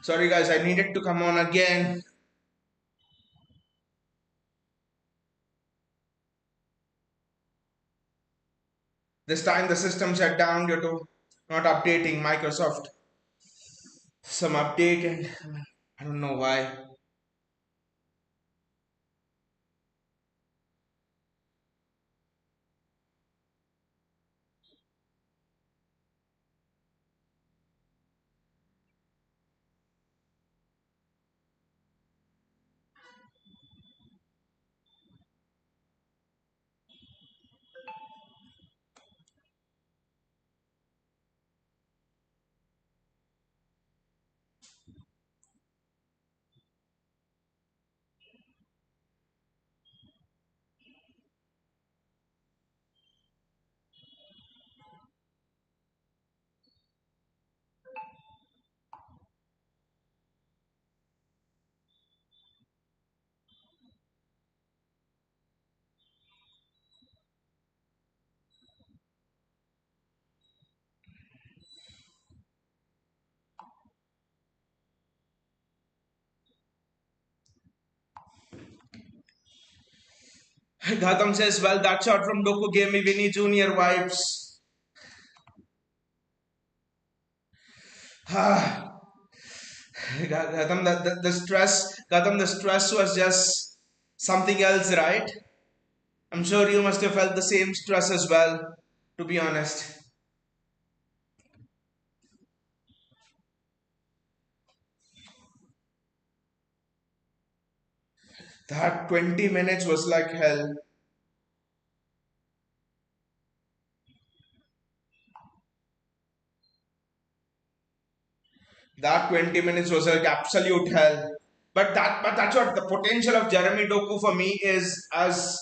Sorry guys, I needed to come on again. This time the system shut down due to not updating Microsoft. Some update and I don't know why. Gautam says, well, that shot from Doku gave me Vinny Jr. vibes. Gautam, the stress, Gautam, the stress was just something else, right? I'm sure you must have felt the same stress as well, to be honest. That 20 minutes was like hell. That 20 minutes was like absolute hell. But that's what the potential of Jeremy Doku for me is as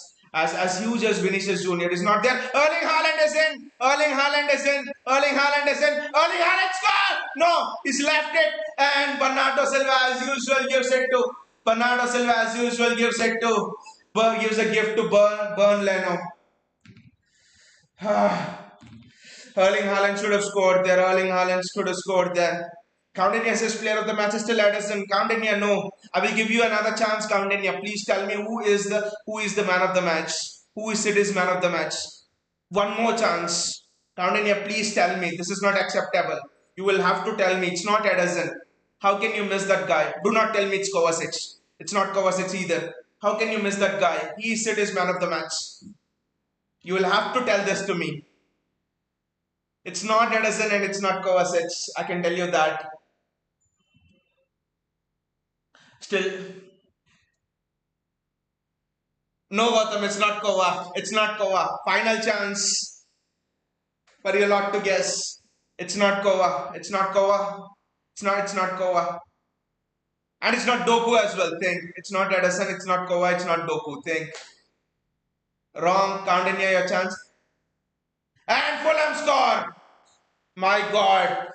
huge as Vinicius Jr. is not there. Erling Haaland is in. Erling Haaland is in. Erling Haaland is in. Erling Haaland score! No, he's left it, and Bernardo Silva as usual gives it to Bernardo Silva as usual gives it to gives a gift to Burn Leno. Erling Haaland should have scored there. Erling Haaland should have scored there. Countania assist player of the match is still Ederson. Countania, no. I will give you another chance, Countania. Please tell me who is the man of the match. Who is City's man of the match? One more chance. Countania, please tell me. This is not acceptable. You will have to tell me. It's not Ederson. How can you miss that guy? Do not tell me it's Kovacic. It's not Kovacic either. How can you miss that guy? He is City's man of the match. You will have to tell this to me. It's not Ederson and it's not Kovacic. I can tell you that. Still, no, Gautam, it's not Kova. It's not Kova. Final chance for your lot to guess. It's not Kova. It's not Kova. It's not Kova. And it's not Doku as well. Think. It's not Edison. It's not Kova. It's not Doku. Think. Wrong. Count in here your chance. And Fulham score. My God.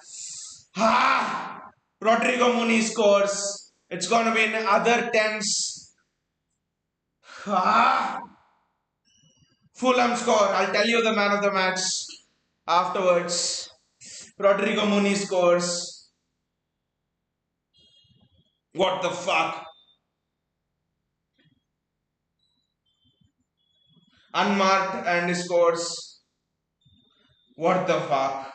Ah. Rodrigo Muni scores. It's going to be in other tens. Ah. Fulham score. I'll tell you the man of the match afterwards. Rodrigo Muni scores. What the fuck? Unmarked and scores. What the fuck?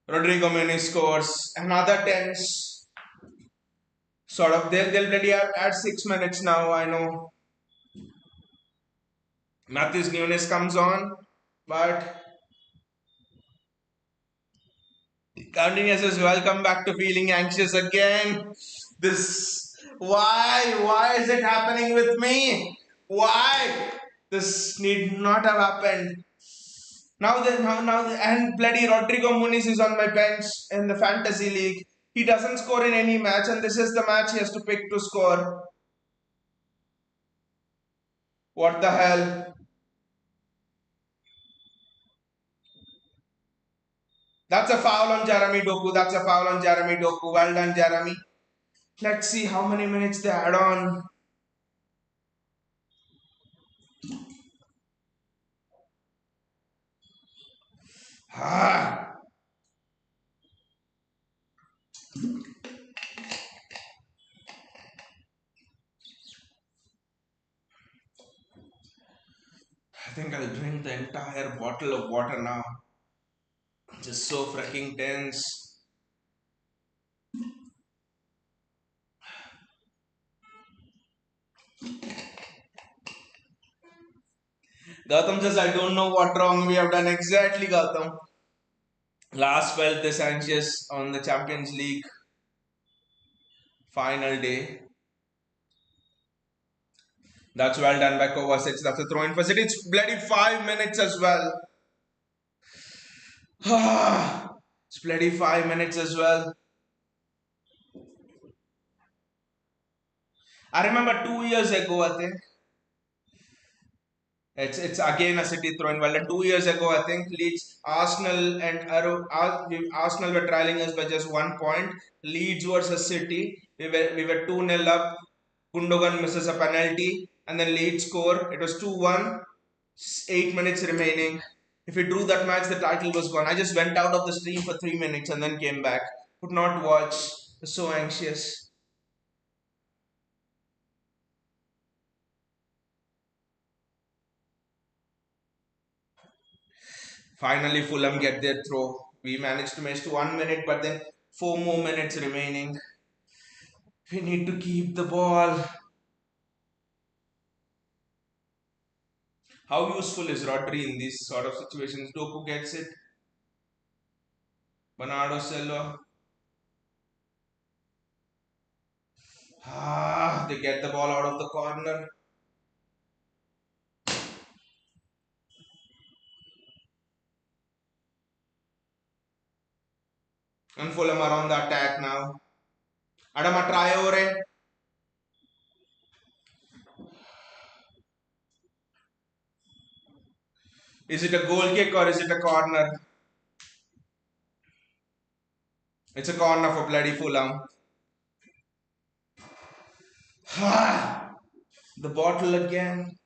Rodrigo Muni scores. Another tens. Sort of. They'll already add 6 minutes now. I know. Matthews Nunes comes on, but continues as welcome back to feeling anxious again. This why is it happening with me? Why? This need not have happened. And bloody Rodrigo Muniz is on my bench in the fantasy league. He doesn't score in any match, and this is the match he has to pick to score. What the hell? That's a foul on Jeremy Doku. That's a foul on Jeremy Doku. Well done, Jeremy. Let's see how many minutes they add on. Ah, I think I'll drink the entire bottle of water now. Just so freaking tense. Gautam says, I don't know what wrong we have done exactly, Gautam. Last felt this anxious on the Champions League final day. That's well done by Kovacic. That's a throw in for City. It's bloody 5 minutes as well. It's bloody 5 minutes as well. I remember 2 years ago, I think. It's again a City throw in. Well, done. 2 years ago, I think Leeds, Arsenal, and Arsenal were trailing us by just 1 point. Leeds versus City. We were 2-0 up. Gundogan misses a penalty, and then Leeds score. It was 2-1. 8 minutes remaining. If we drew that match, the title was gone. I just went out of the stream for 3 minutes and then came back. Could not watch. Was so anxious. Finally, Fulham get their throw. We managed to miss to 1 minute, but then 4 more minutes remaining. We need to keep the ball. How useful is Rodri in these sort of situations? Doku gets it. Bernardo Silva. They get the ball out of the corner. And Fulham are on the attack now. Adama Traore. Is it a goal kick or is it a corner? It's a corner for bloody Fulham. The bottle again.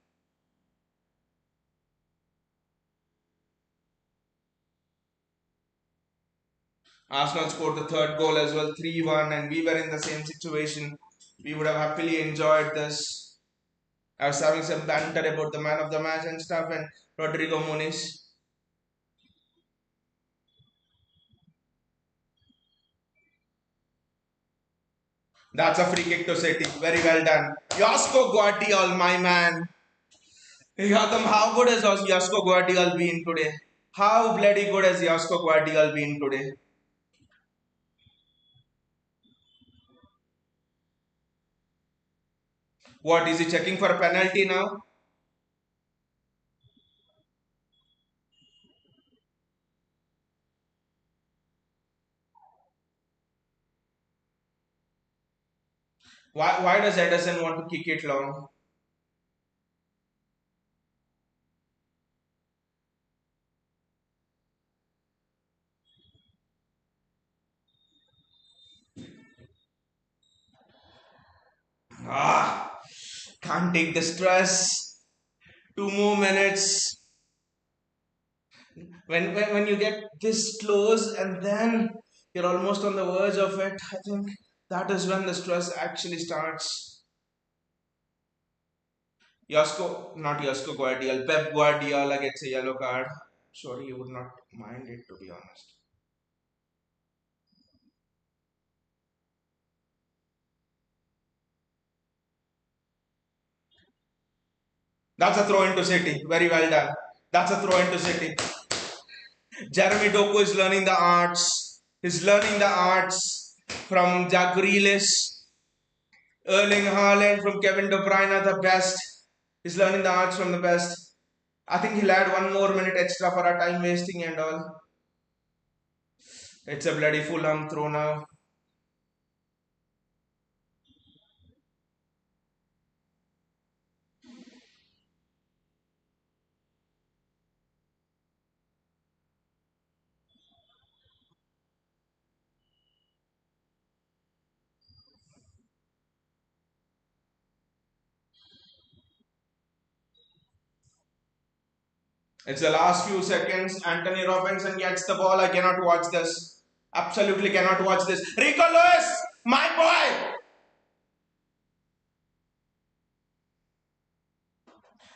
Arsenal scored the third goal as well, 3-1, and we were in the same situation. We would have happily enjoyed this. I was having some banter about the man of the match and stuff, and Rodrigo Muniz. That's a free kick to City. Very well done. Josko Guardiol, my man. Hey, Gautam, how good has Josko Guardiol been today? How bloody good has Josko Guardiol been today? What, is he checking for a penalty now? Why does Ederson want to kick it long? Ah, can't take the stress. 2 more minutes. When you get this close and then you're almost on the verge of it, I think that is when the stress actually starts. Not Josko Guardiola, Pep Guardiola gets a yellow card. Sure, he would not mind it, to be honest. That's a throw into City. Very well done. That's a throw into City. Jeremy Doku is learning the arts. He's learning the arts from Jack Grealish, Erling Haaland, from Kevin De Bruyne, the best. He's learning the arts from the best. I think he'll add 1 more minute extra for our time wasting and all. It's a bloody Fulham throw now. It's the last few seconds. Anthony Robinson gets the ball. I cannot watch this. Absolutely cannot watch this. Rico Lewis, my boy.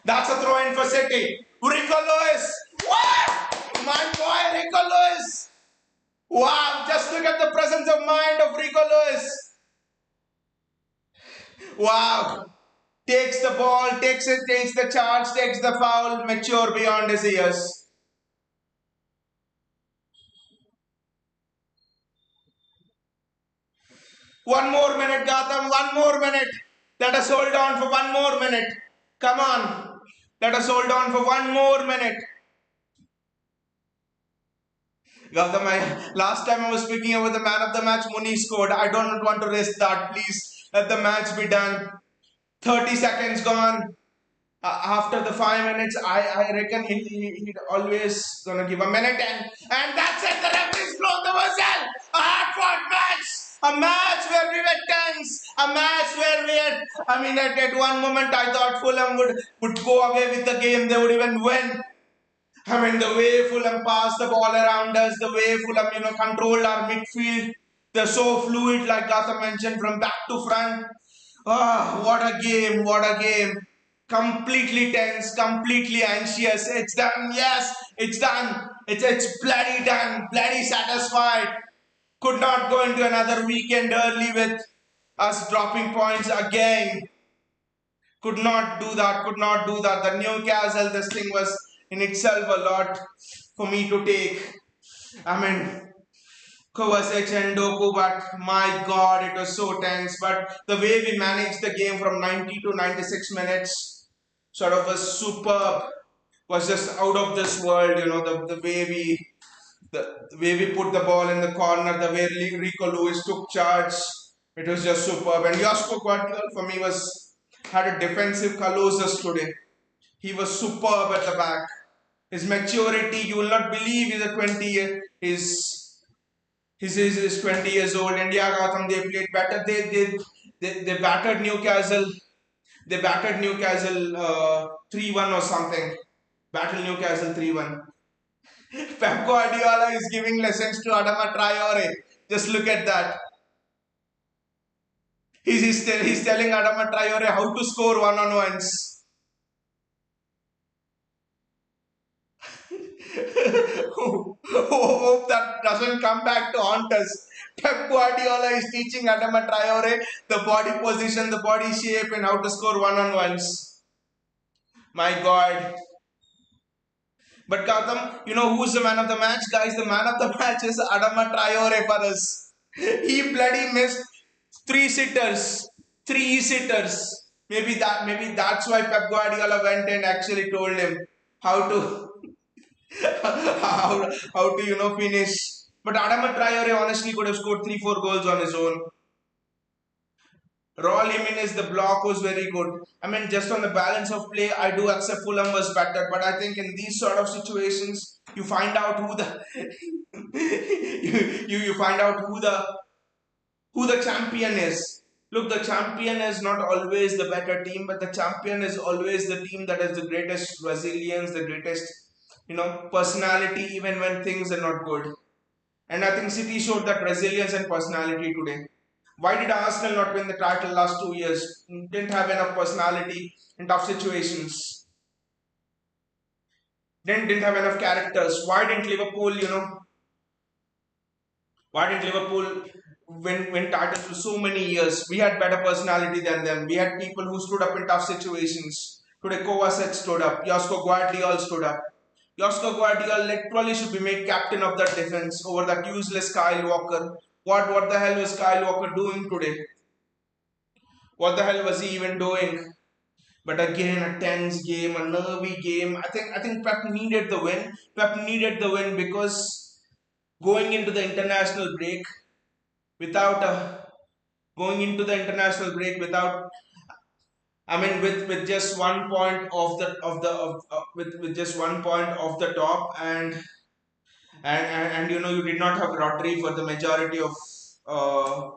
That's a throw in for City. Rico Lewis. Wow! My boy Rico Lewis. Wow, just look at the presence of mind of Rico Lewis. Wow. Takes the ball, takes the charge, takes the foul, mature beyond his years. 1 more minute, Gotham, 1 more minute. Let us hold on for 1 more minute. Come on. Let us hold on for 1 more minute. Gautam, last time I was speaking about the man of the match, Muni scored. I don't want to risk that. Please let the match be done. 30 seconds gone. After the 5 minutes, I reckon he always gonna give a minute and that's it. The referee's blown the whistle. A hard-fought match. A match where we were tense. A match where we had. I mean, at one moment I thought Fulham would go away with the game. They would even win. I mean, the way Fulham passed the ball around us, the way Fulham, controlled our midfield. They're so fluid, like Gautam mentioned, from back to front. Ah, what a game, what a game. Completely tense, completely anxious. It's done, yes, it's done. It's bloody done, bloody satisfied. Could not go into another weekend early with us dropping points again. Could not do that, could not do that. The Newcastle, this thing was in itself a lot for me to take. I mean, Kovacic and Doku, but my god, it was so tense. But the way we managed the game from 90 to 96 minutes sort of was superb, was just out of this world, the way we put the ball in the corner, the way Rico Lewis took charge, it was just superb. And Josko Guardiola for me was had a defensive colossus today. He was superb at the back. His maturity, you will not believe he's a 20 year, he's 20 years old. And yeah, Gautam, they played better. They battered Newcastle. They battered Newcastle 3-1 or something. Battle Newcastle 3-1. Pep Guardiola is giving lessons to Adama Traore. Just look at that. He's telling Adama Traore how to score one-on-ones. Hope that doesn't come back to haunt us. Pep Guardiola is teaching Adama Traore the body position, the body shape, and how to score one-on-ones. My God. But Gautam, you know who's the man of the match? Guys, the man of the match is Adama Traore for us. He bloody missed three sitters. Three sitters. Maybe that's why Pep Guardiola went and actually told him how to how to finish. But Adama Traore honestly could have scored 3-4 goals on his own. Raul Jimenez, the block was very good. I mean, just on the balance of play, I do accept Fulham was better. But I think in these sort of situations, you find out who the you find out who the champion is. Look, the champion is not always the better team, but the champion is always the team that has the greatest resilience, the greatest personality, even when things are not good. And I think City showed that resilience and personality today. Why did Arsenal not win the title last 2 years? Didn't have enough personality in tough situations. Didn't have enough characters. Why didn't Liverpool win titles for so many years? We had better personality than them. We had people who stood up in tough situations. Today Kovacic stood up. Josko Guardiola stood up. Josko Guardiola literally should be made captain of that defense over that useless Kyle Walker. What the hell was Kyle Walker doing today? What the hell was he even doing? But again, a tense game, a nervy game. I think Pep needed the win. Pep needed the win because going into the international break without a going into the international break without I mean with just 1 point with just 1 point off the top and you did not have Rodri for the majority of uh,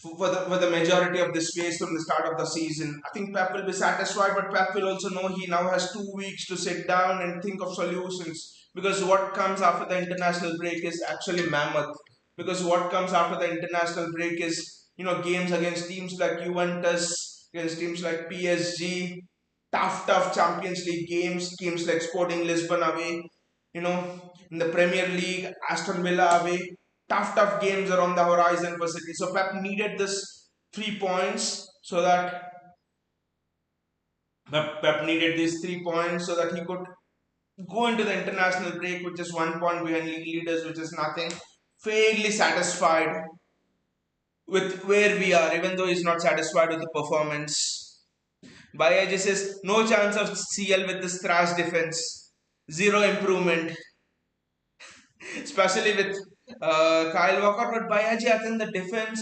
for the majority of this phase from the start of the season. I think Pep will be satisfied, but Pep will also know he now has 2 weeks to sit down and think of solutions, because what comes after the international break is actually mammoth. Because what comes after the international break is, games against teams like Juventus, against teams like PSG, tough Champions League games like Sporting Lisbon away, in the Premier League, Aston Villa away. Tough games are on the horizon for City. So Pep needed this 3 points so that Pep needed these 3 points so that he could go into the international break with just 1 point behind league leaders, which is nothing. Fairly satisfied with where we are, even though he's not satisfied with the performance. Bayaji says no chance of CL with this trash defense. Zero improvement, especially with Kyle Walker. But Bayaji, I think the defense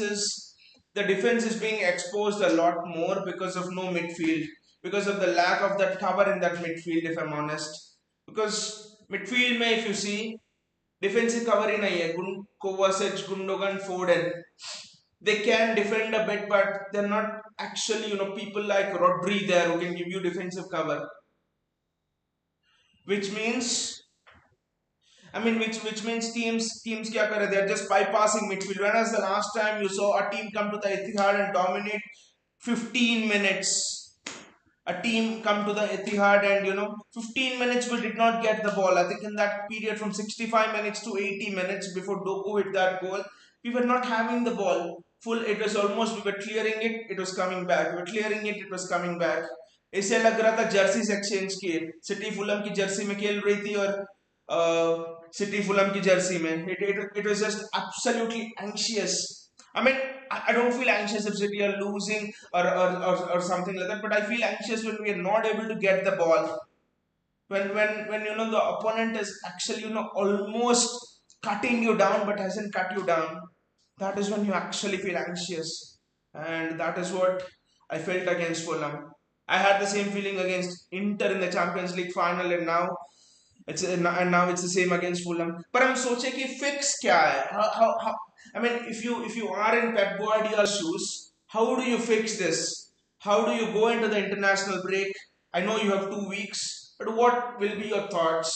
is being exposed a lot more because of no midfield, because of the lack of that cover in that midfield. If I'm honest, because midfield, may if you see defensive cover in a Kovacic, Gundogan, Foden, they can defend a bit, but they're not actually people like Rodri there who can give you defensive cover, which means which means teams kya kare, they're just bypassing midfield. When was the last time you saw a team come to the Etihad and dominate 15 minutes? A team come to the Etihad and 15 minutes we did not get the ball. I think in that period from 65 minutes to 80 minutes before Doku hit that goal, we were not having the ball full. It was almost, we were clearing it was coming back, we were clearing it was coming back. ऐसे लग रहा था jerseys exchange किए, city Fulham की Jersey में खेल रही थी और सिटी फुलम की जर्सी में. It was just absolutely anxious. I mean, I don't feel anxious if City are losing or something like that, but I feel anxious when we are not able to get the ball. When the opponent is actually almost cutting you down but hasn't cut you down, that is when you actually feel anxious, and that is what I felt against Fulham. I had the same feeling against Inter in the Champions League final, and now it's the same against Fulham. But I'm सोचे कि fix क्या है? How I mean, if you are in Pep Guardiola's shoes, how do you fix this? How do you go into the international break? I know you have 2 weeks, but what will be your thoughts?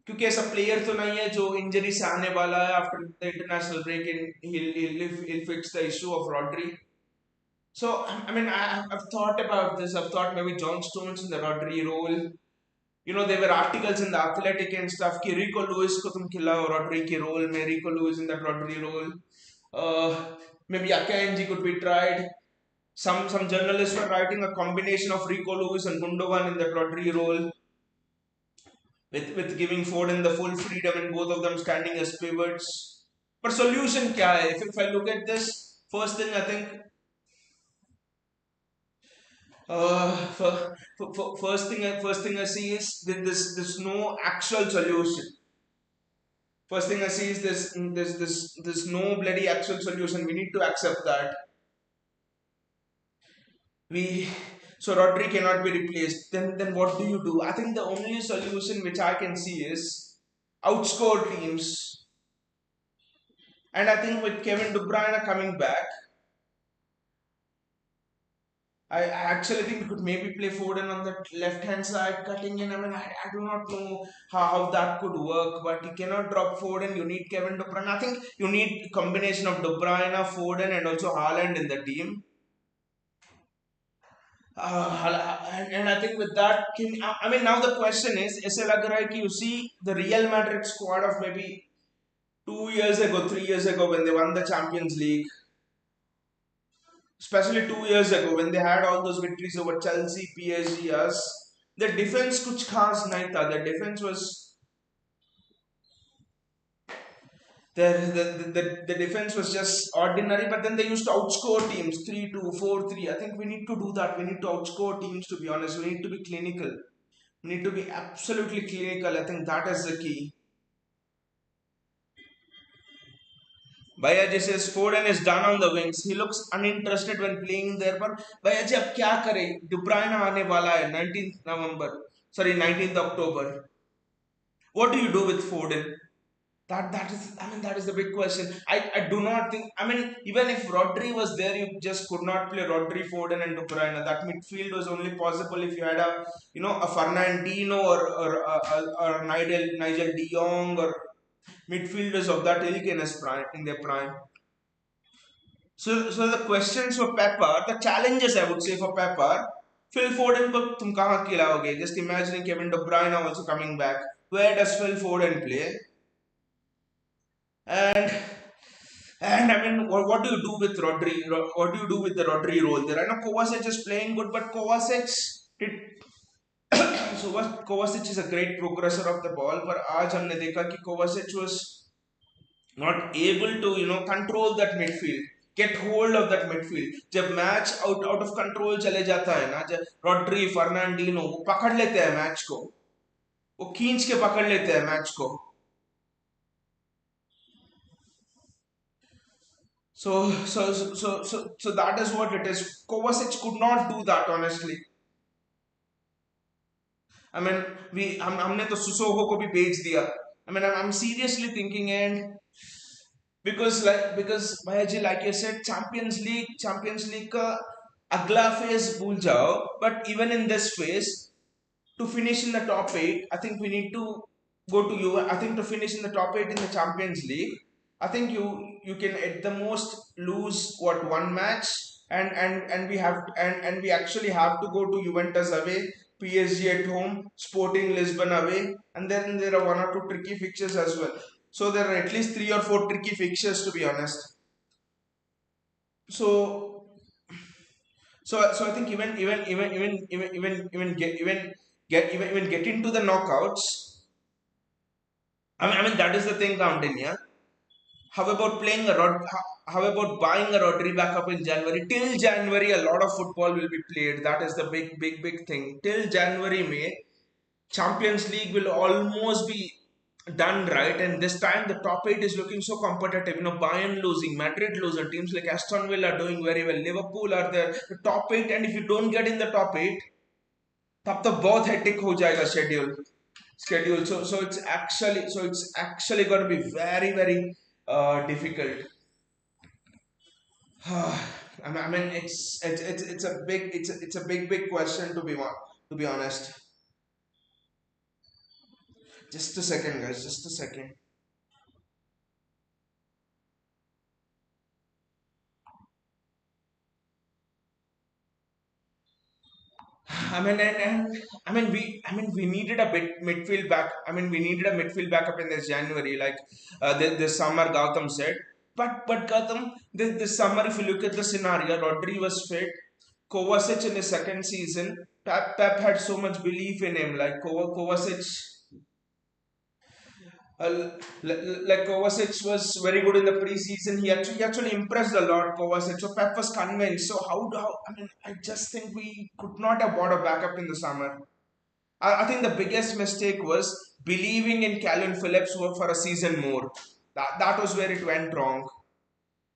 क्योंकि ऐसा player तो नहीं है जो injury से आने वाला है after the international break in he'll fix the issue of Rodri. So I mean I've thought about this. I've thought maybe John Stones in the Rodri role. There were articles in the Athletic and stuff कि Rico Lewis को तुम खिलाओ Rodri के role में, Rico Lewis in that Rodri role. Maybe Akanji could be tried. Some journalists were writing a combination of Rico Lewis and Gundogan in that Rodri role, with giving Foden the full freedom and both of them standing as pivots. But solution kya hai? If I look at this, first thing I think, first thing I see is that there's no actual solution. First thing I see is this no bloody actual solution. We need to accept that. We So Rodri cannot be replaced. Then what do you do? I think the only solution which I can see is outscore teams. And I think with Kevin De Bruyne coming back, I actually think we could maybe play Foden on the left hand side, cutting in. I mean, I do not know how that could work, but you cannot drop Foden. You need Kevin De Bruyne. I think you need a combination of De Bruyne, Foden, and also Haaland in the team. And I think with that, I mean, now the question is, ऐसे लग रहा है कि you see the Real Madrid squad of maybe 2 years ago, 3 years ago when they won the Champions League, especially 2 years ago when they had all those victories over Chelsea, PSG, us, the defense कुछ खास नहीं था. The defense was the defense was just ordinary, but then they used to outscore teams 3-2, 4-3. I think we need to do that. We need to outscore teams, to be honest. We need to be clinical. We need to be absolutely clinical. I think that is the key. Bayaji says Foden is done on the wings. He looks uninterested when playing there. But Bayaji अब क्या करे? De Bruyne आने वाला है 19th November. Sorry, 19th October. What do you do with Foden? That is, I mean, that is the big question. I do not think, I mean, even if Rodri was there, you just could not play Rodri, Foden and De Bruyne. That midfield was only possible if you had a, a Fernandino or Nigel De Jong or midfielders of that ilk in his prime, in their prime. So the questions for Pepper, the challenges I would say for Pepper, Phil Foden को तुम कहाँ खिलाओगे? Just imagining Kevin De Bruyne also coming back. Where does Phil Foden play? And and I mean, what do you do with Rodri? What do you do with the Rodri role there? I know Kovacic is playing good, but Kovacic did so what Kovacic is a great progressor of the ball, but आज हमने देखा कि Kovacic was not able to control that midfield, get hold of that midfield. जब match out of control चले जाता है ना, जब रॉड्री फर्नांडिनो वो पकड़ लेते हैं मैच को, वो खींच के पकड़ लेते हैं मैच को. So that is what it is. Kovacic could not do that honestly. I mean, हमने तो सुसोहो को भी बेच दिया. I mean, I'm seriously thinking, and because Bhayaji, like you said, Champions League का अगला phase भूल जाओ. But even in this phase, to finish in the top eight, I think we need to go to you. I think to finish in the top eight in the Champions League, I think you can at the most lose what one match, and we have and we actually have to go to Juventus away, PSG at home, Sporting Lisbon away, and then there are one or two tricky fixtures as well. So there are at least three or four tricky fixtures to be honest. So so I think even get into the knockouts. I mean that is the thing, Counting. Yeah. How about playing a Rod? How about buying a Rodri back up in January? Till January, a lot of football will be played. That is the big thing. Till January, May, Champions League will almost be done, right? And this time the top eight is looking so competitive. Bayern losing, Madrid losing, teams like Aston Villa are doing very well. Liverpool are there, the top eight, and if you don't get in the top eight, तब तो बहुत hectic हो जाएगा schedule. So it's actually going to be very difficult. I mean it's a big question to be honest. Just a second, guys. Just a second. I mean, we needed a bit midfield back. I mean, we needed a midfield backup in this January, like this summer. Gautam said, but Gautam, this summer, if you look at the scenario, Rodri was fit. Kovacic in his second season, Pep had so much belief in him. Like Kovacic, uh, like Kovacic was very good in the preseason. He actually impressed a lot. Kovacic, so Pep was convinced. So how I mean, I just think we could not have bought a backup in the summer. I think the biggest mistake was believing in Calvin Phillips for a season more. That was where it went wrong,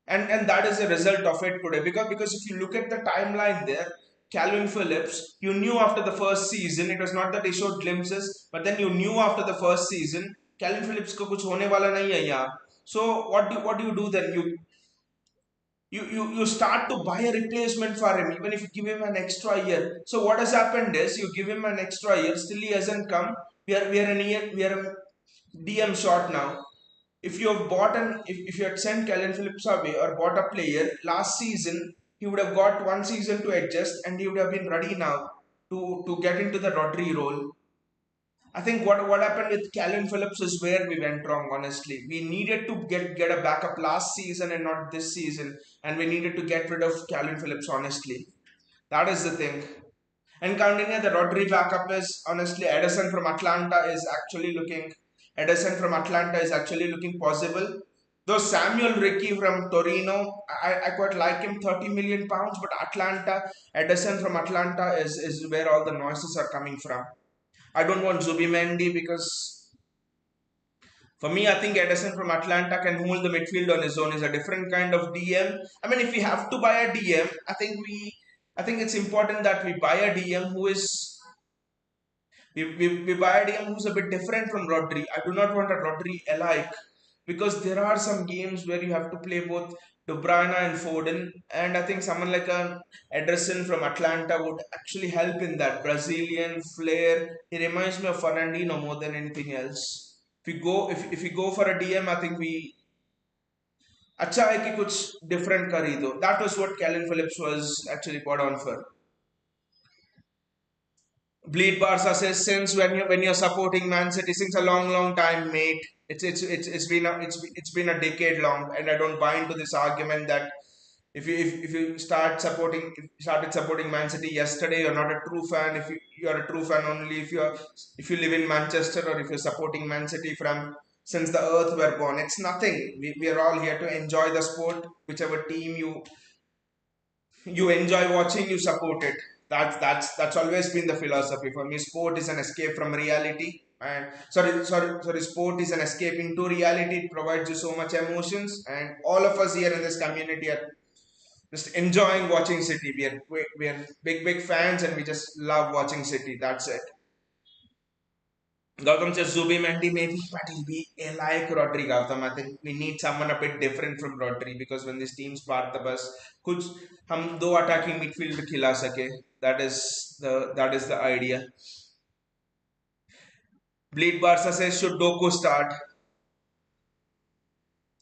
and that is the result of it today. Because if you look at the timeline there, Calvin Phillips, you knew after the first season, it was not that he showed glimpses, but then you knew after the first season, Calvin Phillips को कुछ होने वाला नहीं है यहाँ. So what do you do then? You start to buy a replacement for him, even if you give him an extra year. So what has happened is you give him an extra year, still he hasn't come. We are a DM short now. If you have bought if you had sent Calvin Phillips away or bought a player last season, he would have got one season to adjust and he would have been ready now to get into the Rodri role. I think what happened with Calvin Phillips is where we went wrong. Honestly, we needed to get a backup last season and not this season, and we needed to get rid of Calvin Phillips. Honestly, that is the thing. And counting the Rodri backup is honestly Edison from Atlanta is actually looking possible. Though Samuel Ricky from Torino, I quite like him, 30 million pounds, but Edison from Atlanta is where all the noises are coming from. I don't want Zubimendi because for me, I think Edison from Atlanta can hold the midfield on his own. He's a different kind of DM. I mean, if we have to buy a DM, I think it's important that we buy a DM who is we buy a DM who's a bit different from Rodri. I do not want a Rodri alike. because there are some games where you have to play both De Bruyne and Foden, and I think someone like a Ederson from Atlanta would actually help in that Brazilian flair. He reminds me of Fernandinho more than anything else. If we go for a DM, I think we अच्छा है कि कुछ different कर ही दो. That was what Calvin Phillips was actually brought on for. Bleed Barca says since when you're supporting Man City since a long time, mate. It's been a decade long, and I don't buy into this argument that if you started supporting Man City yesterday, you're not a true fan. If you're a true fan only if you live in Manchester, or if you're supporting Man City from since the earth were born. It's nothing. We are all here to enjoy the sport. Whichever team you enjoy watching, you support it. That's always been the philosophy for me. Sport is an escape from reality, and sorry, sport is an escape into reality. It provides you so much emotions, and all of us here in this community are just enjoying watching City. We are big fans, and we just love watching City. That's it. Gautam says Zubimendi maybe, but he'll be like Rodri. Gautam, I think we need someone a bit different from Rodri, because when these teams part the bus, कुछ हम दो attacking midfield खिला सके. That is the idea. Bleed Barca says should Doku start?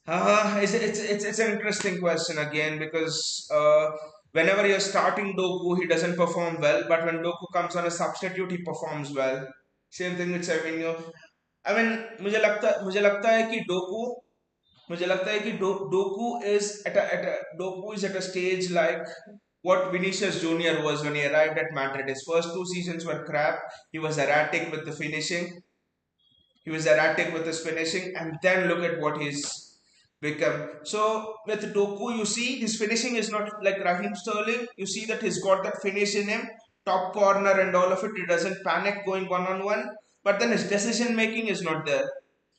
It's an interesting question again, because whenever you're starting Doku, he doesn't perform well, but when Doku comes on a substitute, he performs well. Same thing with Savinho. I mean, मुझे लगता है कि Doku is at a stage like what Vinicius Junior was when he arrived at Madrid. His first two seasons were crap. He was erratic with the finishing. He was erratic with his finishing, and then look at what he's become. So with Doku, you see his finishing is not like Raheem Sterling. You see that he's got that finish in him, top corner and all of it. He doesn't panic going one on one, but then his decision making is not there.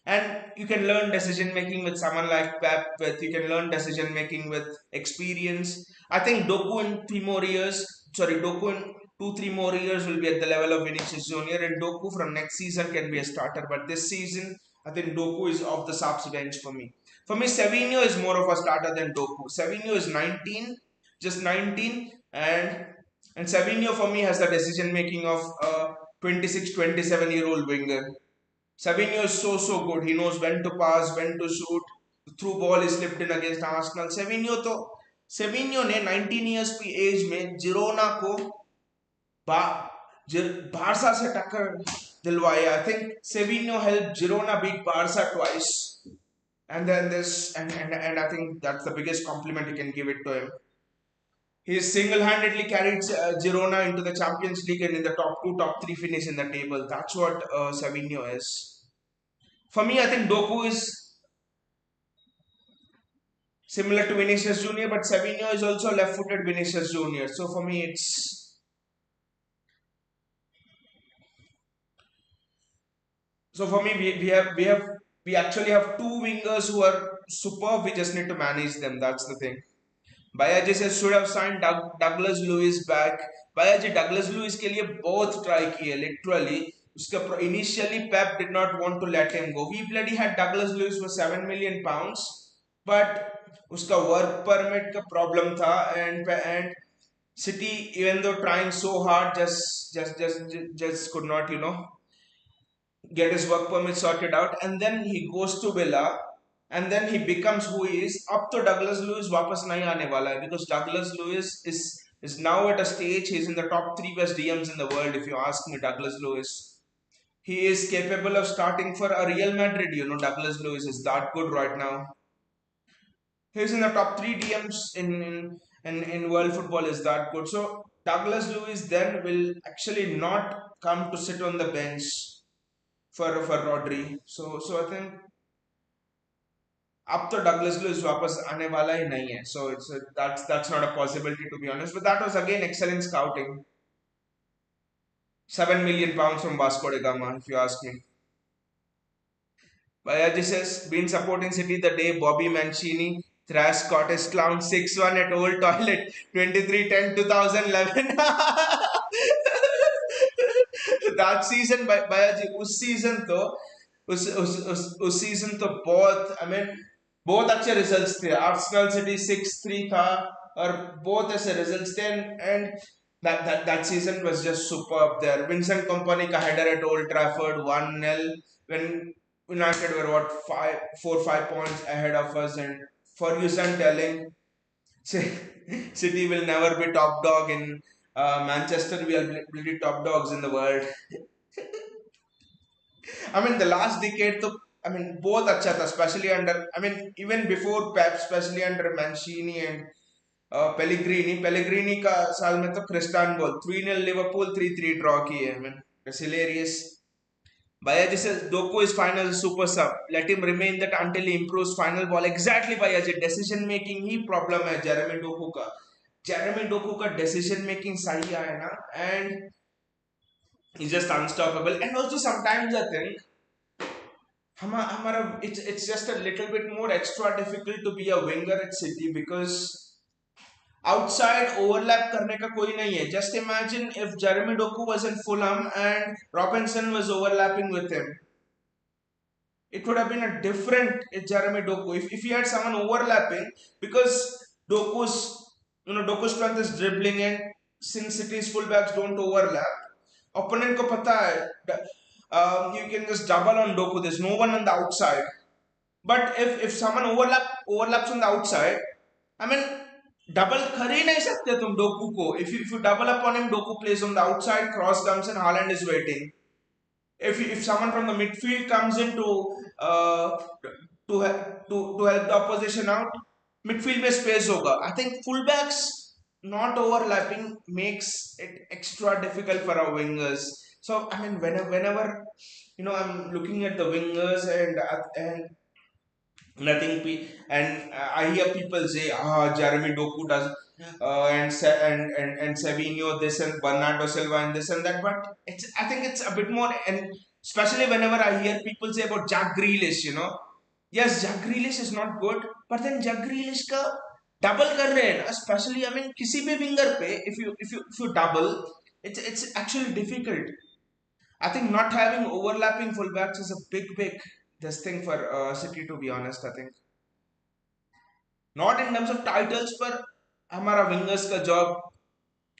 And you can learn decision making with someone like Pep. With you can learn decision making with experience. I think Doku in 2-3 more years will be at the level of Vinicius Junior, and Doku from next season can be a starter. But this season, I think Doku is off the subs bench for me. For me, Savinho is more of a starter than Doku. Savinho is 19, just 19, and Savinho for me has the decision making of a 26, 27-year-old winger. Savinho is so good. He knows when to pass, when to shoot. The through ball is slipped in against Arsenal. सेविन्यो ने 19 years की as में Girona को Barça से टक्कर दिलवाई. I think Savinho helped Girona beat Barca twice, and then and I think that's the biggest compliment you can give it to him. He single-handedly carried Girona into the Champions League and in the top two, top three finish in the table. That's what Savinho is. For me, I think Doku is similar to Vinicius Junior, but Savinho is also left-footed Vinicius Junior. So for me, it's so for me we actually have two wingers who are superb. We just need to manage them. That's the thing. Bayaji says should have signed Douglas Lewis back. Bayaji Douglas Lewis के लिए बहुत try किए literally. उसका initially Pep did not want to let him go. We bloody had Douglas Lewis for 7 million pounds, but उसका work permit का problem था, and City even though trying so hard just could not get his work permit sorted out, and then he goes to Villa, and then he becomes who he is. Up to Douglas Lewis वापस नहीं आने वाला है, because Douglas Lewis is now at a stage he's in the top three best DMs in the world. If you ask me, Douglas Lewis, he is capable of starting for a Real Madrid. Douglas Lewis is that good right now. He's in the top three DMs in world football. Is that good? So Douglas Lewis then will actually not come to sit on the bench for Rodri. So I think अब तो Douglas Louis वापस आने वाला ही नहीं है. So that's not a possibility, to be honest. But that was again excellent scouting. 7 million pounds from Vasco da Gama, if you ask me. Bayaji says, been supporting City the day Bobby Mancini thrashed Scottish Clown 6-1 at Old Toilet 23-10-2011. That season, Bayaji, उस season तो उस season तो बहुत, I mean बहुत अच्छे results थे. Arsenal city 6-3 था, और बहुत ऐसे रिजल्ट्स थे. And that season was just superb there. Vincent Kompany का header at Old Trafford 1-0 when United were what 4-5 points ahead of us, and Ferguson telling City will never be top dog in Manchester. We are really top dogs in the world. I mean, the last decade, तो I mean, both अच्छा था, especially under. I mean, even before Pep, especially under Mancini and Pellegrini. Pellegrini का साल में तो क्रिस्टान बोल 3-0 Liverpool 3-3 draw की है. I mean, it's hilarious. Bayaji says Doku is final super sub. Let him remain that until he improves final ball. Exactly, Bayaji. Decision making he problem है Jeremy Doku का. Jeremy Doku का decision making सही है ना, and he's just unstoppable. And also sometimes I think हमारा it's just a little bit more extra difficult to be a winger at City because outside overlap करने का कोई नहीं है. Just imagine if Jeremy Doku was in Fulham and Robinson was overlapping with him. It would have been a different Jeremy Doku if he had someone overlapping, because Doku's Doku's strength is dribbling, and since City's fullbacks don't overlap, opponent को पता है you can just double on Doku. There's no one on the outside. But if someone overlaps on the outside, I mean, double कर ही नहीं सकते तुम Doku को. If you double up on him, Doku plays on the outside, cross comes and Haaland is waiting. If someone from the midfield comes in uh, to help the opposition out, midfield में space होगा. I think fullbacks not overlapping makes it extra difficult for our wingers. So I mean, whenever I'm looking at the wingers, and nothing I hear people say Jeremy Doku does and Savinho this and Bernardo Silva and this and that, but I think it's a bit more. And especially whenever I hear people say about Jack Grealish, yes, Jack Grealish is not good, but then Jack Grealish का double कर रहे हैं ना, especially I mean किसी भी winger पे if you double, it's actually difficult. I think not having overlapping fullbacks is a big this thing for City, to be honest. I think not in terms of titles, पर हमारा wingers का job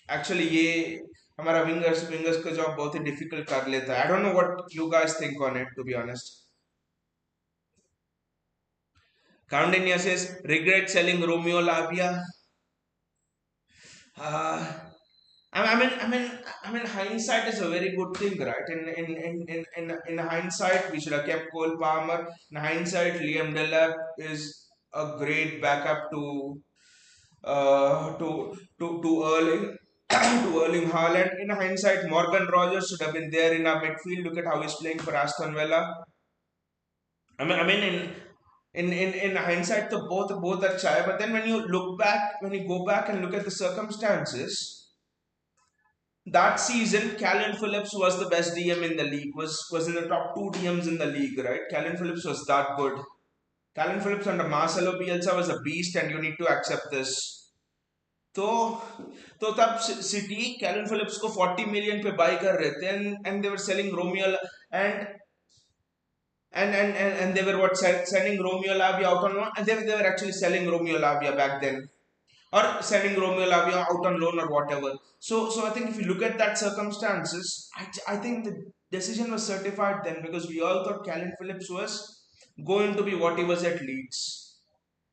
actually ये हमारा wingers का job बहुत ही difficult कर लेता है. I don't know what you guys think on it, to be honest. Countainia says regret selling Romeo Lavia. Uh, I mean, hindsight is a very good thing, right? In hindsight, we should have kept Cole Palmer. In hindsight, Liam Delap is a great backup to Erling to Erling Haaland. In hindsight, Morgan Rogers should have been there in our midfield. Look at how he's playing for Aston Villa. I mean, in hindsight, the both are chai. But then when you go back and look at the circumstances, that season, Calvin Phillips was the best DM in the league. Was in the top two DMs in the league, right? Calvin Phillips was that good. Calvin Phillips under Marcelo Bielsa was a beast, and you need to accept this. तो तब city कैलन Philips को 40 million पे bye कर रहे थे, and they were selling Romeo and and they were sending Romeo Lavia out on loan, and they were actually selling Romeo Lavia back then, or sending Romeo Lavia out on loan or whatever. So I think if you look at that circumstances, I think the decision was certified then, because we all thought Calvin Phillips was going to be what he was at Leeds.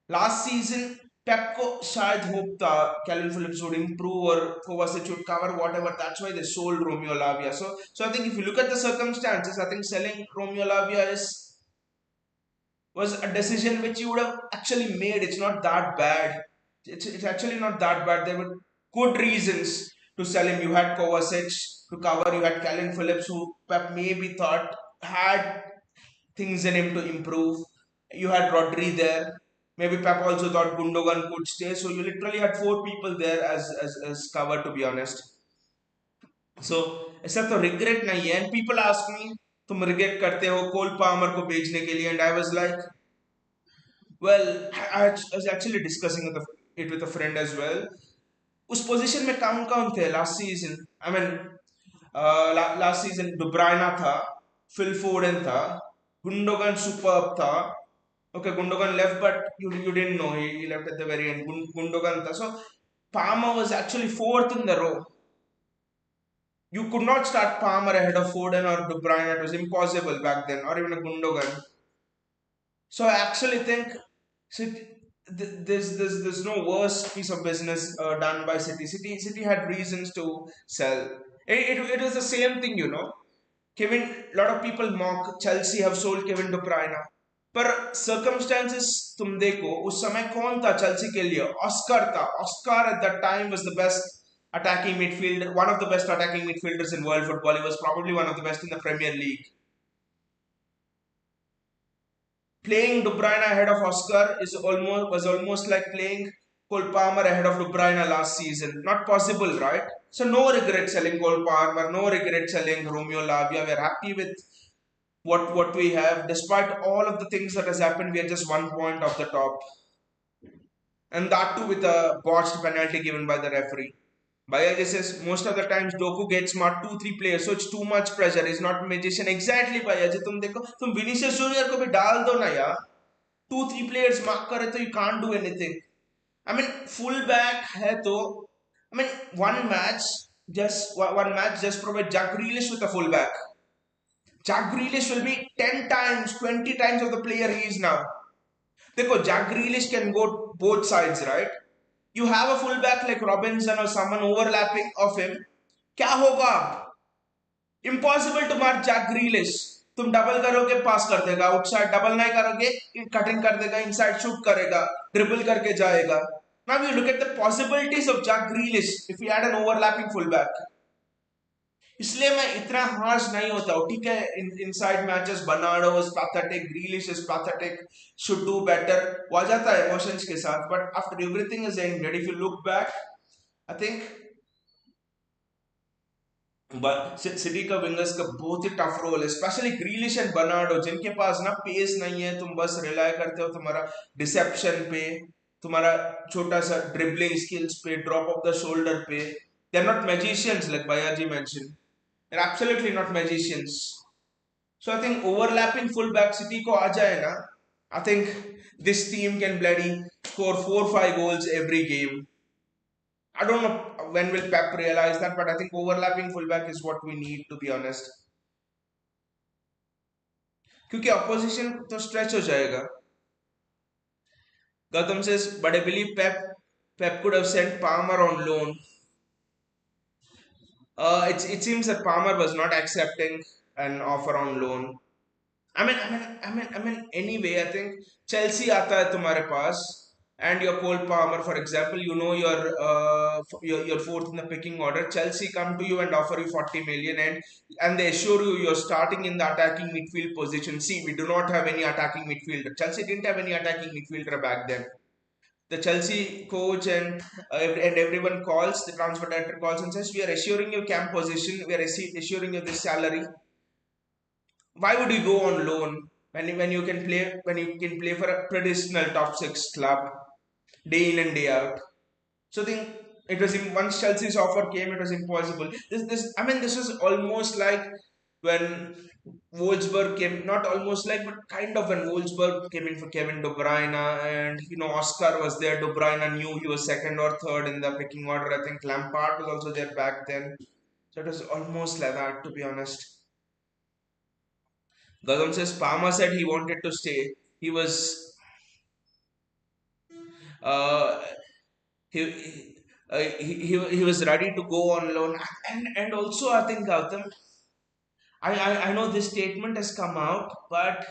Last season, Pep को शायद hope था Calvin Phillips would improve or Kovacic would cover whatever. That's why they sold Romeo Lavia. So I think if you look at the circumstances, I think selling Romeo Lavia was a decision which you would have actually made. It's not that bad. It's actually not that bad. There were good reasons to sell him. You had Kovacic to cover. You had Calvin Phillips, who Pep maybe thought had things in him to improve. You had Rodri there. Maybe Pep also thought Gundogan could stay. So you literally had four people there as cover, to be honest. So ऐसा तो regret नहीं है. And people ask me, तुम regret करते हो Cole Palmer को बेचने के लिए? And I was like, well, I was actually discussing it with a friend as well. उस पोजीशन में कौन थे last season? I mean last season De Bruyne था, फिल फोर्डन था, Gundogan superb tha. Okay, Gundogan left, but you didn't know he left at the very end. Gundogan tha. So Palmer was actually fourth in the row. You could not start Palmer ahead of Foden or De Bruyne. It was impossible back then, or even a Gundogan. So I actually think City, there's no worse piece of business done by City. City had reasons to sell. It was the same thing, you know. Kevin, lot of people mock Chelsea have sold Kevin De Bruyne. पर circumstances तुम देखो उस समय कौन था Chelsea के लिए Oscar था Oscar at that time was the best attacking midfielder, one of the best attacking midfielders in world football. He was probably one of the best in the Premier League. Playing De Bruyne ahead of Oscar was almost like playing Cole Palmer ahead of De Bruyne last season. Not possible, right? So no regret selling Cole Palmer, no regret selling Romeo Lavia. We're happy with what we have. Despite all of the things that has happened, we are just 1 point off the top. And that too with a botched penalty given by the referee. Baya says most of the times Doku gets smart 2-3 players, so it's too much pressure. He's not a magician. Exactly Baya जी तुम देखो तुम Vinicius junior को भी डाल दो ना यार 2-3 players mark करे तो you can't do anything. I mean full back है तो I mean one match just provide Jack Grealish with a full back. Jack Grealish will be 10 times 20 times of the player he is now. देखो Jack Grealish can go both sides, right? You have a fullback like Robinson or someone overlapping of him. क्या होगा? Impossible to mark Jack Grealish. तुम double करोगे पास कर देगा outside double नहीं करोगे cutting कर देगा इनसाइड शूट करेगा ड्रिबल करके जाएगा. Now you look at the possibilities of Jack Grealish if he had an overlapping fullback. इसलिए मैं इतना हार्श नहीं होता हूँ ठीक है inside matches Bernardo is pathetic Grealish is pathetic should do better वो आ जाता है इमोशंस के साथ but after everything is ended if you look back I think city का विंगर्स का बहुत ही टफ रोल है स्पेशली ग्रीलिश एंड बर्नार्डो जिनके पास ना पेस नहीं है तुम बस रिलाय करते हो तुम्हारा डिसेप्शन पे तुम्हारा छोटा सा ड्रिबलिंग स्किल्स पे ड्रॉप ऑफ द शोल्डर पे they are not magicians like Bayaji mentioned. They're absolutely not magicians. So I think overlapping fullback City ko aa jaye na, I think this team can bloody score 4 5 goals every game. I don't know when will Pep realize that, but I think overlapping fullback is what we need to be honest. क्योंकि opposition तो stretch हो जाएगा. Gautam says, but I believe Pep could have sent Palmer on loan. It seems that Palmer was not accepting an offer on loan. Anyway, I think Chelsea आता है तुम्हारे पास and your Cole Palmer, for example, you know you're fourth in the picking order. Chelsea come to you and offer you 40 million and they assure you you're starting in the attacking midfield position. See, we do not have any attacking midfielder. Chelsea didn't have any attacking midfielder back then. The Chelsea coach and everyone calls, the transfer director calls and says, we are assuring you camp position, we are assuring you this salary. Why would you go on loan when you can play for a traditional top six club day in and day out? So I think it was once Chelsea's offer came, it was impossible. This was almost like when Wolfsburg came, not almost like, but kind of when Wolfsburg came in for Kevin De Bruyne, and Oscar was there. De Bruyne knew he was second or third in the picking order. I think Lampard was also there back then. So it was almost like that, to be honest. Gautam says Palmer said he wanted to stay. He was uh, he was ready to go on loan, and also I think Gautam, I know this statement has come out, but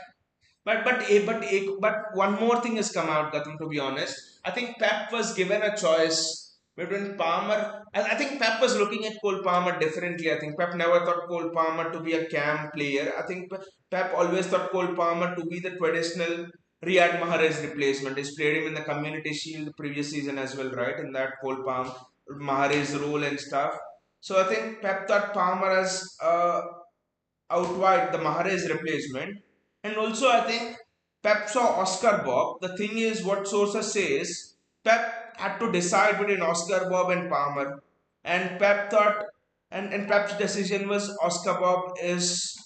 one more thing has come out, Gautam. To be honest, I think Pep was given a choice between Palmer. I think Pep was looking at Cole Palmer differently. I think Pep never thought Cole Palmer to be a cam player. I think Pep always thought Cole Palmer to be the traditional Riyad Mahrez replacement. He's played him in the Community Shield the previous season as well, right? In that Cole Palmer Mahrez role and stuff. So I think Pep thought Palmer as outright the Mahrez replacement. And also, I think Pep saw Oscar Bob. The thing is, what sources say is Pep had to decide between Oscar Bob and Palmer, and Pep thought, and Pep's decision was Oscar Bob is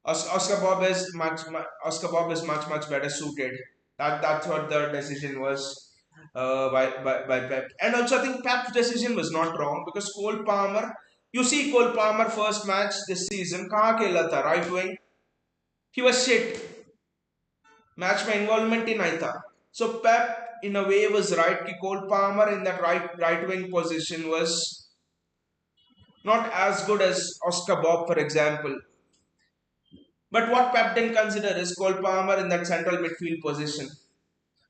Oscar Bob is Oscar Bob is much better suited. That's what the decision was by Pep. And also I think Pep's decision was not wrong because Cole Palmer. You see Cole Palmer first match this season. कहाँ खेला था right wing? He was shit. Match my involvement in Aita. So Pep in a way was right. Ki Cole Palmer in that right wing position was not as good as Oscar Bob, for example. But what Pep didn't consider is Cole Palmer in that central midfield position.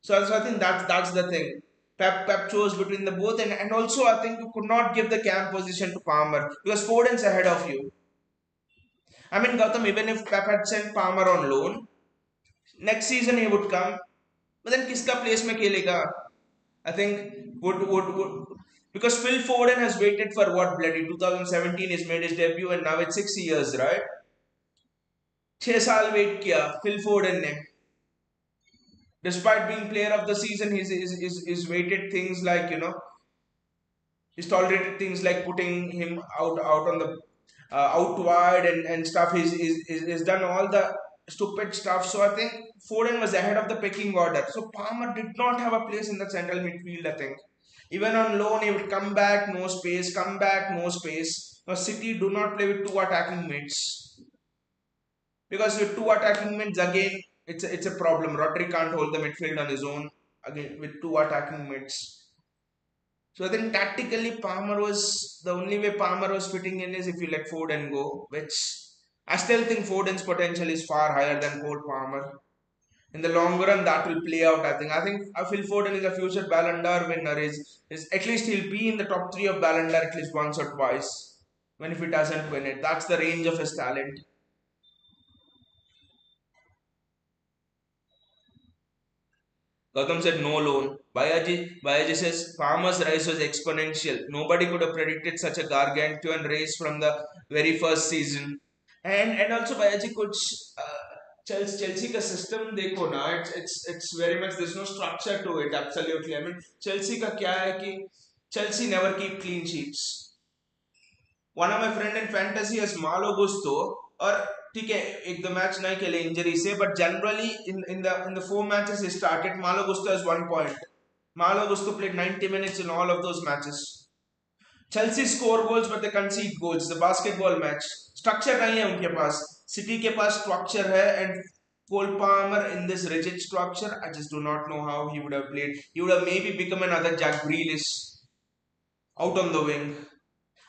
So I think that's the thing. Pep chose between the both, and also I think you could not give the cam position to Palmer because Foden's ahead of you. I mean, Gautam, even if Pep had sent Palmer on loan, next season he would come. But then kiska place में खेलेगा? I think would because Phil Foden has waited for what bloody 2017 he's made his debut and now it's 6 years, right? 6 साल wait किया Phil Foden ने. Despite being player of the season, he's waited things like he's tolerated things like putting him out on the out wide and stuff. He's done all the stupid stuff. So I think Foden was ahead of the pecking order. So Palmer did not have a place in the central midfield. I think even on loan he would come back, no space, come back, no space. Now City do not play with two attacking mids because with two attacking mids again it's a problem. Rodri can't hold the midfield on his own again with two attacking mids. So I think tactically Palmer was the only way Palmer was fitting in is if you let Foden go, which I still think Foden's potential is far higher than Cole Palmer. In the long run, that will play out. I think Phil Foden is a future Ballon d'Or winner. Is at least he'll be in the top three of Ballon d'Or at least once or twice. When if he doesn't win it, that's the range of his talent. Gautam said no loan. Bayaji says Palmer's rise was exponential. Nobody could have predicted such a gargantuan race from the very first season. And also Bayaji could Chelsea का system देखो ना it's very much there's no structure to it absolutely. I mean Chelsea का क्या है कि Chelsea never keep clean sheets. One of my friend in fantasy has Malo Gusto और ठीक है एक the match नहीं खेले injury से but generally in the 4 matches he started Malo Gusto has 1 point. Malo Gusto played 90 minutes in all of those matches. Chelsea score goals but they concede goals. The basketball match. Structure नहीं है उनके पास. City के पास structure है and Cole Palmer in this rigid structure, I just do not know how he would have played. He would have maybe become another Jack Grealish out on the wing.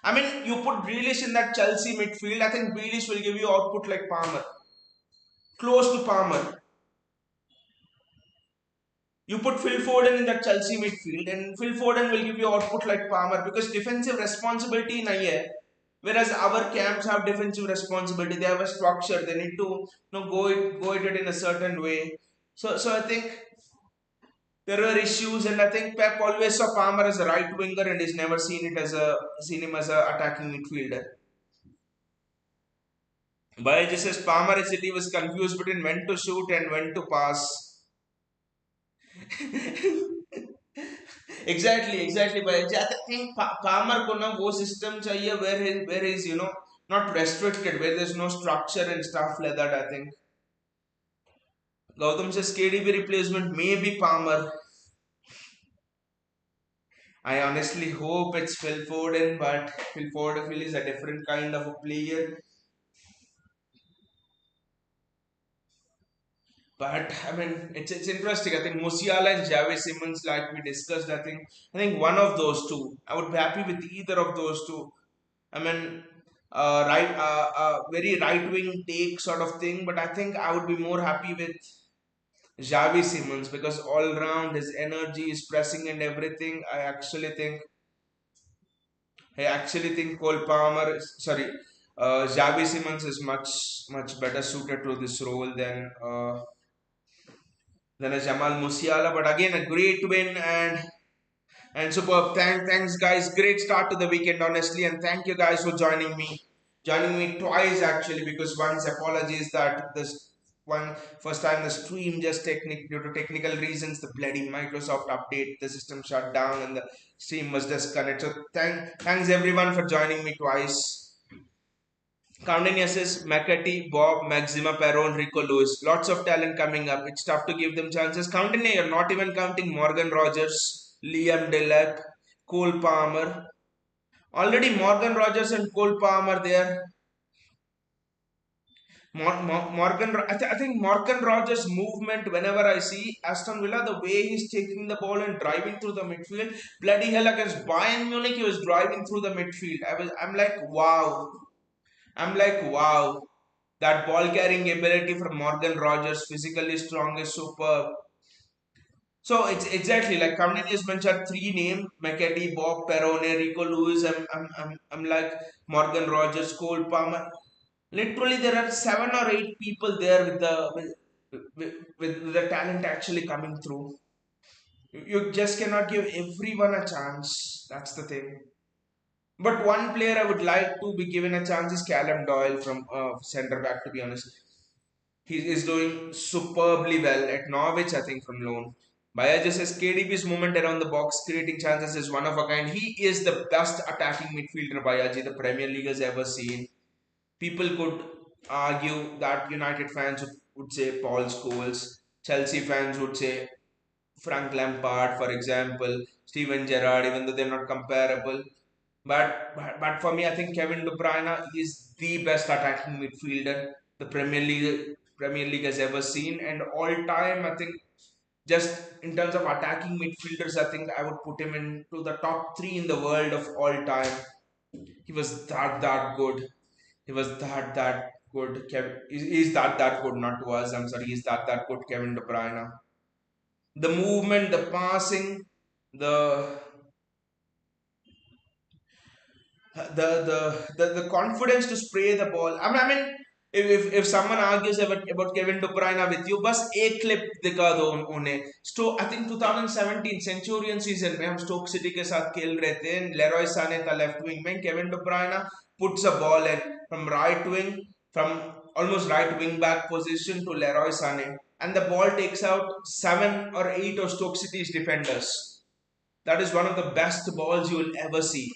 I mean, you put Grealish in that Chelsea midfield, I think Grealish will give you output like Palmer. Close to Palmer. You put Phil Foden in that Chelsea midfield, and Phil Foden will give you output like Palmer because defensive responsibility nahi hai. Whereas our camps have defensive responsibility, they have a structure. They need to go at it in a certain way. So I think there were issues, and I think Pep always saw Palmer as a right winger, and he's never seen him as a attacking midfielder. By just says Palmer City was confused between when to shoot and when to pass. Exactly भाई I think Palmer को ना वो system चाहिए where he's not restricted where there's no structure and stuff like that. I think Gautam says KDB replacement may be Palmer. I honestly hope it's Phil Foden, but Phil Foden is a different kind of a player. But I mean, it's interesting. I think Musiala and Javi Simmons, like we discussed, I think one of those two. I would be happy with either of those two. I mean, very right wing take sort of thing. But I think I would be more happy with Javi Simmons because all round his energy, his pressing and everything. I actually think Cole Palmer, sorry, Javi Simmons is much better suited to this role than a Jamal Musiala. But again, a great win and superb. Thanks guys. Great start to the weekend, honestly, and thank you guys for joining me. Joining me twice actually because once apologies that this one first time the stream just due to technical reasons the bloody Microsoft update the system shut down and the stream was disconnected. So thanks everyone for joining me twice. Counting assists, McAtee, Bob, Maxima, Perron, Rico Lewis. Lots of talent coming up. It's tough to give them chances. Counting, you're not even counting Morgan Rogers, Liam Delap, Cole Palmer. Already Morgan Rogers and Cole Palmer there. I think Morgan Rogers' movement, whenever I see Aston Villa, the way he's taking the ball and driving through the midfield, bloody hell, against Bayern Munich, he was driving through the midfield. I'm like, wow. I'm like, wow. That ball carrying ability from Morgan Rogers, physically strong, is superb. So it's exactly like Kamninius mentioned three names: McAtee, Bob, Perone, Rico Lewis. I'm like Morgan Rogers, Cole Palmer. Literally, there are 7 or 8 people there with the talent actually coming through. You just cannot give everyone a chance. That's the thing. But one player I would like to be given a chance is Callum Doyle from centre back. To be honest, he is doing superbly well at Norwich, I think, from loan. Baya just says KDB's movement around the box, creating chances, is one of a kind. He is the best attacking midfielder Bayaji the Premier League has ever seen. People could argue that United fans would say Paul Scholes, Chelsea fans would say Frank Lampard, for example, Steven Gerrard, even though they're not comparable. But for me, I think Kevin De Bruyne is the best attacking midfielder the Premier League has ever seen, and all time. I think just in terms of attacking midfielders, I think I would put him into the top three in the world of all time. He was that good. He was that good. He's that good. Not was. I'm sorry. He's that good. Kevin De Bruyne. The movement, the passing, the the confidence to spray the ball. I mean, if someone argues about Kevin De Bruyne with you, बस एक clip दिखा दो उन्हें. I think 2017 Centurion season में हम Stoke City के साथ खेल रहे थे. Leroy Sané था left wing में. Kevin De Bruyne puts a ball in from right wing, from almost right wing back position to Leroy Sané, and the ball takes out 7 or 8 of Stoke City's defenders. That is one of the best balls you will ever see.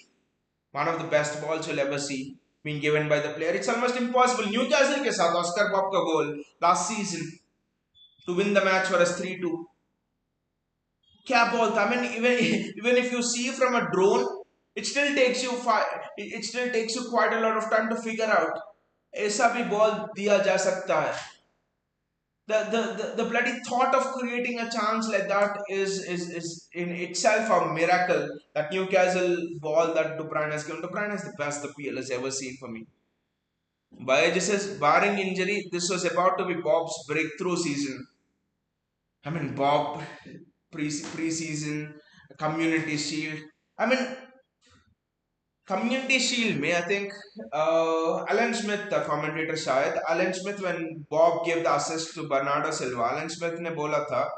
One of the best balls you'll ever see being given by the player. It's almost impossible. Newcastle ke साथ Oscar Bob का goal last season to win the match for us 3-2. क्या ball था? I mean, even if you see from a drone, it still takes you it still takes you quite a lot of time to figure out. ऐसा भी ball दिया जा सकता है. The bloody thought of creating a chance like that is in itself a miracle. That Newcastle ball that De Bruyne has given. De Bruyne is the best the PL has ever seen for me. Bayaji says, barring injury, this was about to be Bob's breakthrough season. I mean, Bob pre-season, Community Shield. I mean, Community Shield में I think Alan Smith the commentator शायद Alan Smith when Bob gave the assist to Bernardo Silva, Alan Smith ने बोला था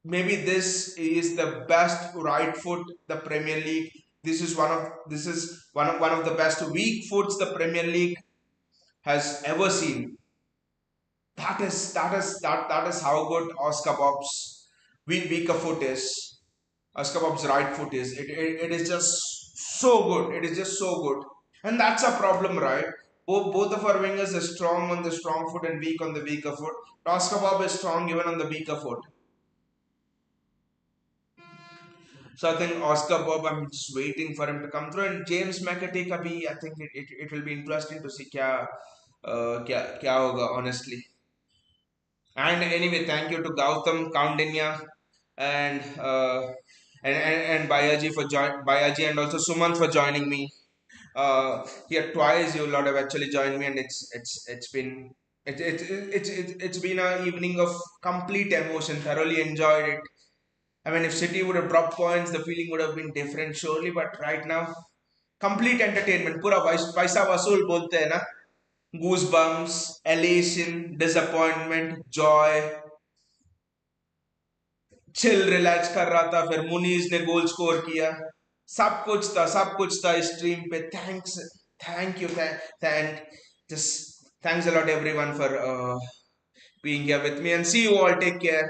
maybe this is the best right foot the Premier League. This is one of the best weak foots the Premier League has ever seen. That is how good Oscar Bob's weaker foot is. Oscar Bob's right foot is. It is just so good. It is just so good. And that's a problem, right? Both of our wingers are strong on the strong foot and weak on the weaker foot. Oscar Bob is strong even on the weaker foot. So I think Oscar Bob, I'm just waiting for him to come through. And James McAtee ka bhi, I think it will be interesting to see kya hoga, honestly. And anyway, thank you to Gautam, Kaundinya, and and Bayaji Bayaji and also Sumant for joining me. Here twice you lot have actually joined me, and it's been it's been an evening of complete emotion. Thoroughly enjoyed it. I mean, if City would have dropped points, the feeling would have been different, surely. But right now, complete entertainment. पूरा पैसा वसूल बोलते हैं ना. Goosebumps, elation, disappointment, joy. Chill relax कर रहा था फिर मुनीज ने गोल स्कोर किया सब कुछ था इस स्ट्रीम पे thank you thank just thanks a lot everyone for being here with me and see you all take care